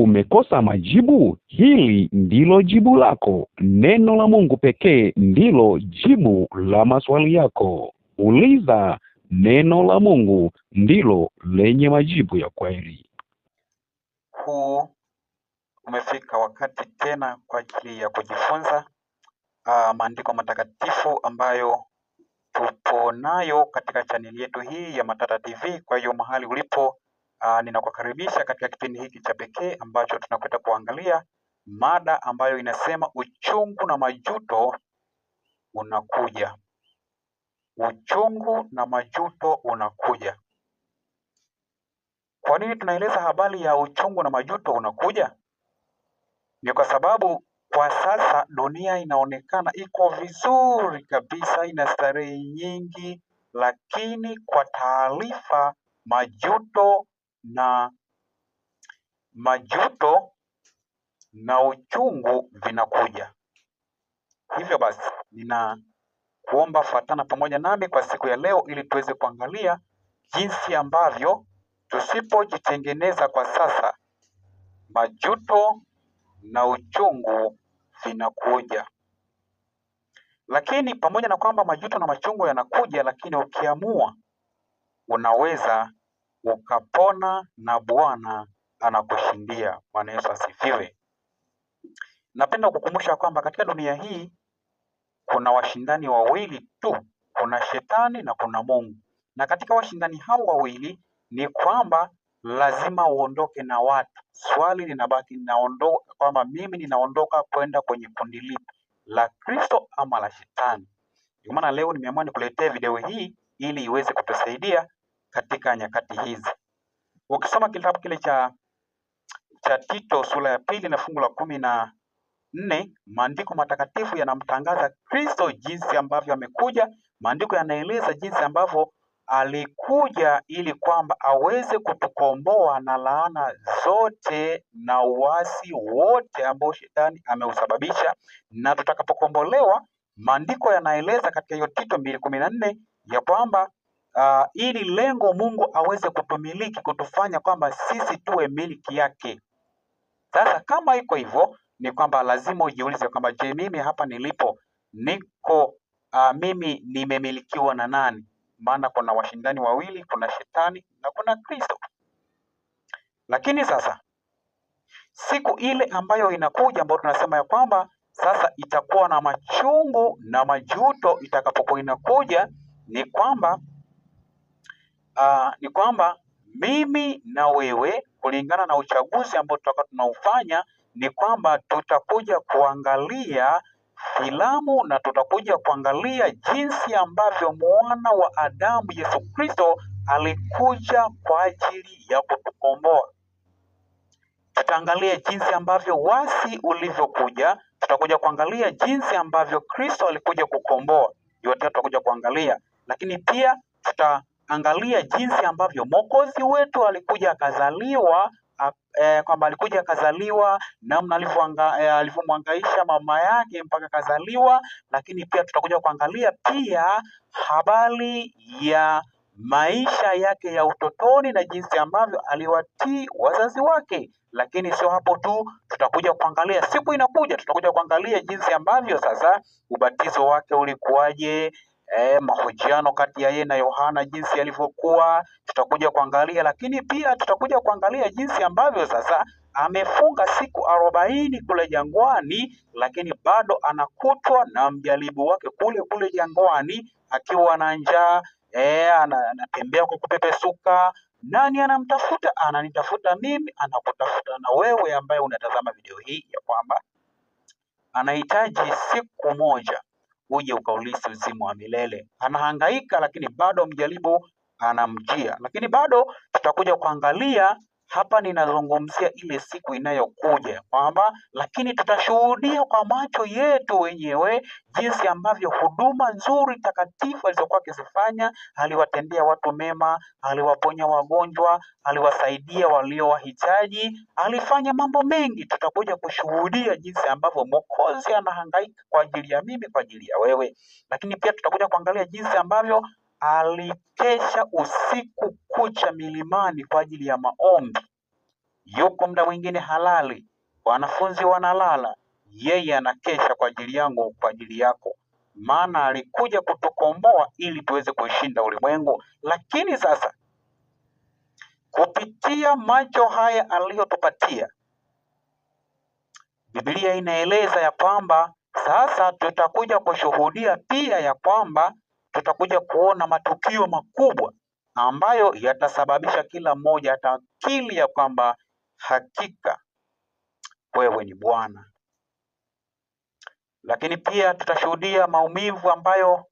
Umekosa majibu? Hili ndilo jibu lako. Neno la Mungu pekee ndilo jibu la maswali yako. Uliza, neno la Mungu ndilo lenye majibu ya kweli. Huu umefika wakati tena kwa ajili ya kujifunza maandiko matakatifu ambayo tupo nayo katika chaneli yetu hii ya Matata TV. Kwa hiyo mahali ulipo, ninakukaribisha katika kipindi hiki cha pekee ambacho tunakwenda kuangalia mada ambayo inasema uchungu na majuto unakuja. Uchungu na majuto unakuja. Kwa nini tunaeleza habari ya uchungu na majuto unakuja? Ni kwa sababu kwa sasa dunia inaonekana iko vizuri kabisa, ina starehe nyingi, lakini kwa taarifa, majuto na uchungu vinakuja. Hivyo basi, ninakuomba fuatana pamoja nami kwa siku ya leo ili tuweze kuangalia jinsi ambavyo tusipojitengeneza kwa sasa, majuto na uchungu vinakuja. Lakini pamoja na kwamba majuto na machungu yanakuja, lakini ukiamua unaweza ukapona na Bwana anakushindia. Bwana Yesu asifiwe. Napenda kukumbusha kwamba katika dunia hii kuna washindani wawili tu, kuna shetani na kuna Mungu. Na katika washindani hao wawili ni kwamba lazima uondoke na watu. Swali linabaki, kwamba mimi ninaondoka kwenda kwenye kundi lipi, la Kristo ama la Shetani? Ndio maana leo nimeamua nikuletee video hii ili iweze kutusaidia katika nyakati hizi. Ukisoma kitabu kile cha Tito sura ya 2 na fungu la 14, maandiko matakatifu yanamtangaza Kristo jinsi ambavyo amekuja. Maandiko yanaeleza jinsi ambavyo alikuja ili kwamba aweze kutukomboa na laana zote na uasi wote ambao shetani ameusababisha. Na tutakapokombolewa, maandiko yanaeleza katika hiyo Tito 2:14 ya kwamba ili lengo Mungu aweze kutumiliki, kutufanya kwamba sisi tuwe miliki yake. Sasa kama iko hivyo, ni kwamba lazima ujiulize kwamba je, mimi hapa nilipo mimi nimemilikiwa na nani? Maana kuna washindani wawili, kuna shetani na kuna Kristo. Lakini sasa siku ile ambayo inakuja, ambayo tunasema ya kwamba sasa itakuwa na machungu na majuto itakapokuwa inakuja, ni kwamba mimi na wewe, kulingana na uchaguzi ambao tutakuwa tunaufanya, ni kwamba tutakuja kuangalia filamu na tutakuja kuangalia jinsi ambavyo mwana wa Adamu Yesu Kristo alikuja kwa ajili ya kutukomboa. Tutaangalia jinsi ambavyo wasi ulivyokuja, tutakuja kuangalia jinsi ambavyo Kristo alikuja kukomboa. Yote tutakuja kuangalia, lakini pia tutaangalia jinsi ambavyo Mwokozi wetu alikuja akazaliwa, kwamba alikuja akazaliwa, namna alivyomhangaisha mama yake mpaka akazaliwa. Lakini pia tutakuja kuangalia pia habari ya maisha yake ya utotoni na jinsi ambavyo aliwatii wazazi wake. Lakini sio hapo tu, tutakuja kuangalia siku inakuja, tutakuja kuangalia jinsi ambavyo sasa ubatizo wake ulikuwaje, mahojiano kati ya yeye na Yohana jinsi yalivyokuwa, tutakuja kuangalia. Lakini pia tutakuja kuangalia jinsi ambavyo sasa amefunga siku 40 kule jangwani, lakini bado anakutwa na mjaribu wake kule jangwani akiwa na njaa, anatembea kwa kupepesuka. Nani anamtafuta? Ananitafuta mimi, anakutafuta na wewe ambaye unatazama video hii, ya kwamba anahitaji siku moja uje ukaulisi uzima wa milele. Anahangaika, lakini bado mjaribu anamjia. Lakini bado tutakuja kuangalia hapa, ninazungumzia ile siku inayokuja, kwamba lakini tutashuhudia kwa macho yetu wenyewe jinsi ambavyo huduma nzuri takatifu alizokuwa akizifanya. Aliwatendea watu mema, aliwaponya wagonjwa, aliwasaidia waliowahitaji, alifanya mambo mengi. Tutakuja kushuhudia jinsi ambavyo Mwokozi anahangaika kwa ajili ya mimi, kwa ajili ya wewe. Lakini pia tutakuja kuangalia jinsi ambavyo alikesha usiku kucha milimani kwa ajili ya maombi. yuko muda mwingine halali, wanafunzi wanalala, yeye anakesha kwa ajili yangu, kwa ajili yako, maana alikuja kutukomboa ili tuweze kuishinda ulimwengu. Lakini sasa kupitia macho haya aliyotupatia, Biblia inaeleza ya kwamba sasa tutakuja kushuhudia pia ya kwamba tutakuja kuona matukio makubwa ambayo yatasababisha kila mmoja atakiri ya kwamba hakika wewe ni Bwana. Lakini pia tutashuhudia maumivu ambayo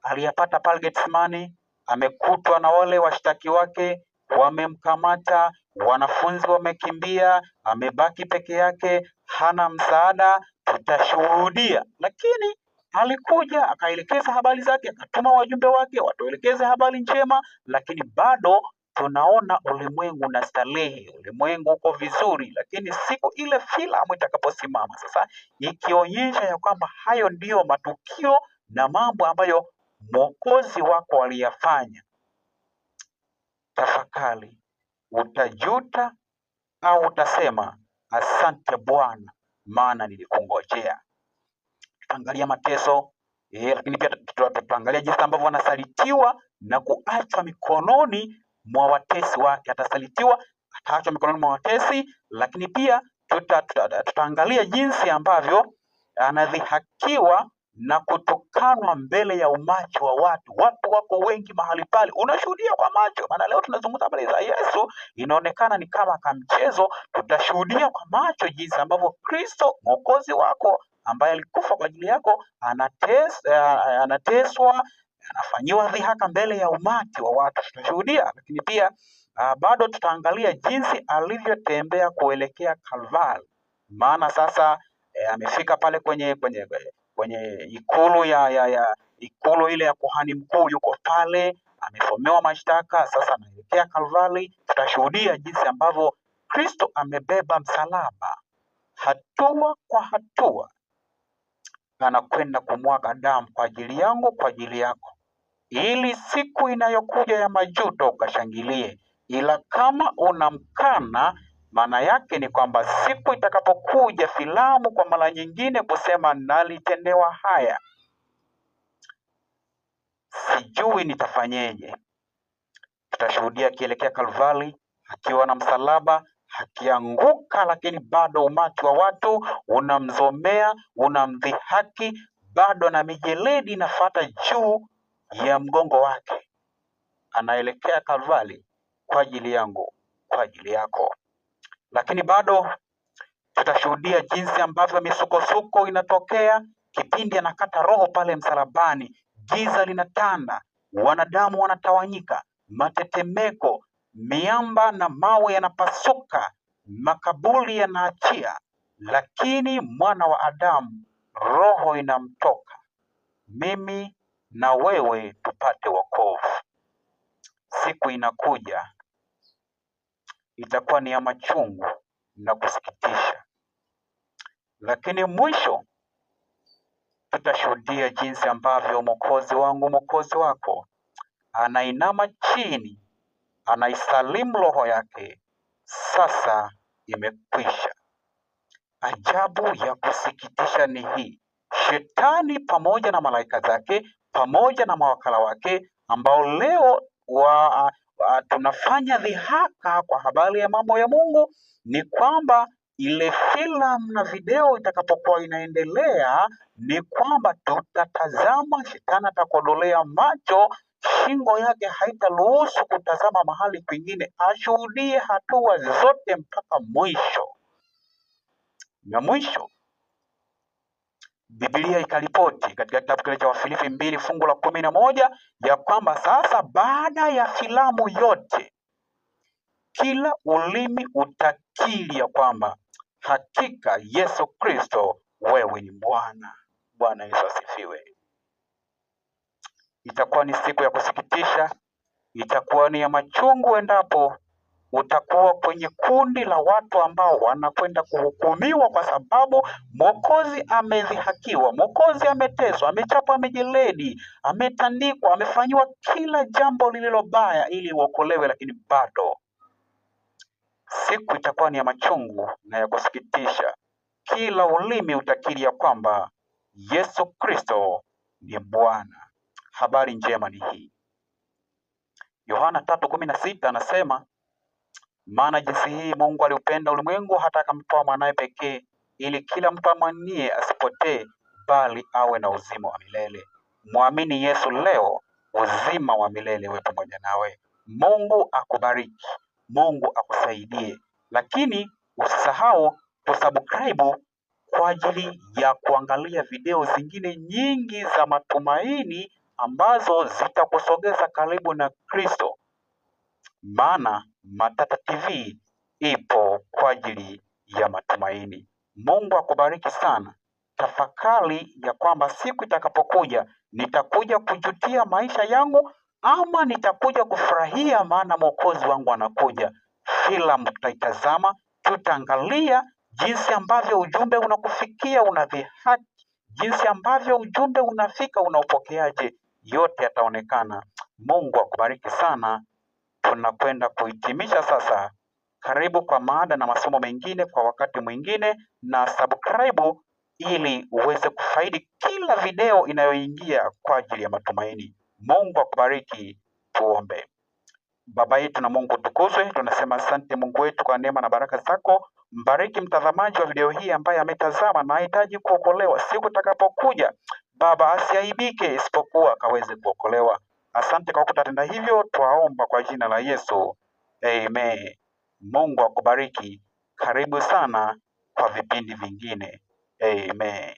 aliyapata pale Getsemani. Amekutwa na wale washtaki wake, wamemkamata, wanafunzi wamekimbia, amebaki peke yake, hana msaada. Tutashuhudia, lakini alikuja akaelekeza habari zake, akatuma wajumbe wake watuelekeze habari njema, lakini bado tunaona ulimwengu na starehe, ulimwengu uko vizuri. Lakini siku ile filamu itakaposimama sasa, ikionyesha ya kwamba hayo ndiyo matukio na mambo ambayo Mwokozi wako aliyafanya, tafakari, utajuta au utasema asante Bwana, maana nilikungojea. Tutaangalia mateso, lakini pia tutaangalia jinsi ambavyo wanasalitiwa na kuachwa mikononi mwa watesi wake. Atasalitiwa, ataachwa mikononi mwa watesi, lakini pia tutaangalia jinsi ambavyo anadhihakiwa na kutukanwa mbele ya umati wa watu. Watu wako wengi mahali pale, unashuhudia kwa macho. Maana leo tunazungumza habari za Yesu, inaonekana ni kama kamchezo. Tutashuhudia kwa macho jinsi ambavyo Kristo Mwokozi wako ambaye alikufa kwa ajili yako anateswa, anafanyiwa dhihaka mbele ya umati wa watu. Tutashuhudia, lakini pia bado tutaangalia jinsi alivyotembea kuelekea Kalvari. Maana sasa amefika pale kwenye ikulu ikulu ile ya kuhani mkuu, yuko pale amesomewa mashtaka, sasa anaelekea Kalvari. Tutashuhudia jinsi ambavyo Kristo amebeba msalaba hatua kwa hatua, anakwenda kumwaga damu kwa ajili yangu, kwa ajili yako, ili siku inayokuja ya majuto ukashangilie. Ila kama unamkana, maana yake ni kwamba siku itakapokuja filamu kwa mara nyingine kusema nalitendewa haya, sijui nitafanyeje. Tutashuhudia akielekea Kalvari akiwa na msalaba, akianguka, lakini bado umati wa watu unamzomea, unamdhihaki, bado na mijeledi inafuata juu ya mgongo wake. Anaelekea Kalvari kwa ajili yangu, kwa ajili yako. Lakini bado tutashuhudia jinsi ambavyo misukosuko inatokea kipindi anakata roho pale msalabani. Giza linatanda, wanadamu wanatawanyika, matetemeko, miamba na mawe yanapasuka, makaburi yanaachia, lakini mwana wa Adamu roho inamtoka, mimi na wewe tupate wokovu. Siku inakuja itakuwa ni ya machungu na kusikitisha, lakini mwisho tutashuhudia jinsi ambavyo Mwokozi wangu, Mwokozi wako anainama chini, anaisalimu roho yake, sasa imekwisha. Ajabu ya kusikitisha ni hii: Shetani pamoja na malaika zake pamoja na mawakala wake ambao leo tunafanya dhihaka kwa habari ya mambo ya Mungu, ni kwamba ile filamu na video itakapokuwa inaendelea, ni kwamba tutatazama, shetani atakodolea macho, shingo yake haitaruhusu kutazama mahali kwingine, ashuhudie hatua zote mpaka mwisho. Na mwisho Biblia ikaripoti katika kitabu kile cha Wafilipi 2 fungu la 11 ya kwamba sasa baada ya filamu yote, kila ulimi utakiri ya kwamba hakika Yesu Kristo wewe ni Bwana. Bwana Yesu asifiwe. Itakuwa ni siku ya kusikitisha, itakuwa ni ya machungu endapo utakuwa kwenye kundi la watu ambao wanakwenda kuhukumiwa kwa sababu Mwokozi amedhihakiwa, Mwokozi ameteswa, amechapwa mijeledi, ametandikwa, amefanyiwa kila jambo lililo baya ili uokolewe, lakini bado siku itakuwa ni ya machungu na ya kusikitisha. Kila ulimi utakiri ya kwamba Yesu Kristo ni Bwana. Habari njema ni hii. Yohana 3:16 anasema, maana jinsi hii Mungu aliupenda ulimwengu hata akamtoa mwanawe pekee, ili kila mtu amwaminie asipotee, bali awe na uzima wa milele. Mwamini Yesu leo, uzima wa milele uwe pamoja nawe. Mungu akubariki, Mungu akusaidie, lakini usisahau kusubscribe kwa ajili ya kuangalia video zingine nyingi za matumaini ambazo zitakusogeza karibu na Kristo. Maana Matata TV ipo kwa ajili ya matumaini. Mungu akubariki sana. Tafakari ya kwamba siku itakapokuja nitakuja kujutia maisha yangu ama nitakuja kufurahia, maana Mwokozi wangu anakuja. Filamu tutaitazama, tutaangalia jinsi ambavyo ujumbe unakufikia, unavihaki, jinsi ambavyo ujumbe unafika, unaupokeaje, yote yataonekana. Mungu akubariki sana. Tunakwenda kuhitimisha sasa. Karibu kwa mada na masomo mengine kwa wakati mwingine, na subscribe ili uweze kufaidi kila video inayoingia kwa ajili ya matumaini. Mungu akubariki. Tuombe. Baba yetu na Mungu tukuzwe, tunasema asante Mungu wetu kwa neema na baraka zako. Mbariki mtazamaji wa video hii ambaye ametazama na anahitaji kuokolewa. Siku itakapokuja Baba asiaibike, isipokuwa akaweze kuokolewa. Asante kwa kutatenda hivyo, twaomba kwa jina la Yesu. Amen. Mungu akubariki. Karibu sana kwa vipindi vingine. Amen.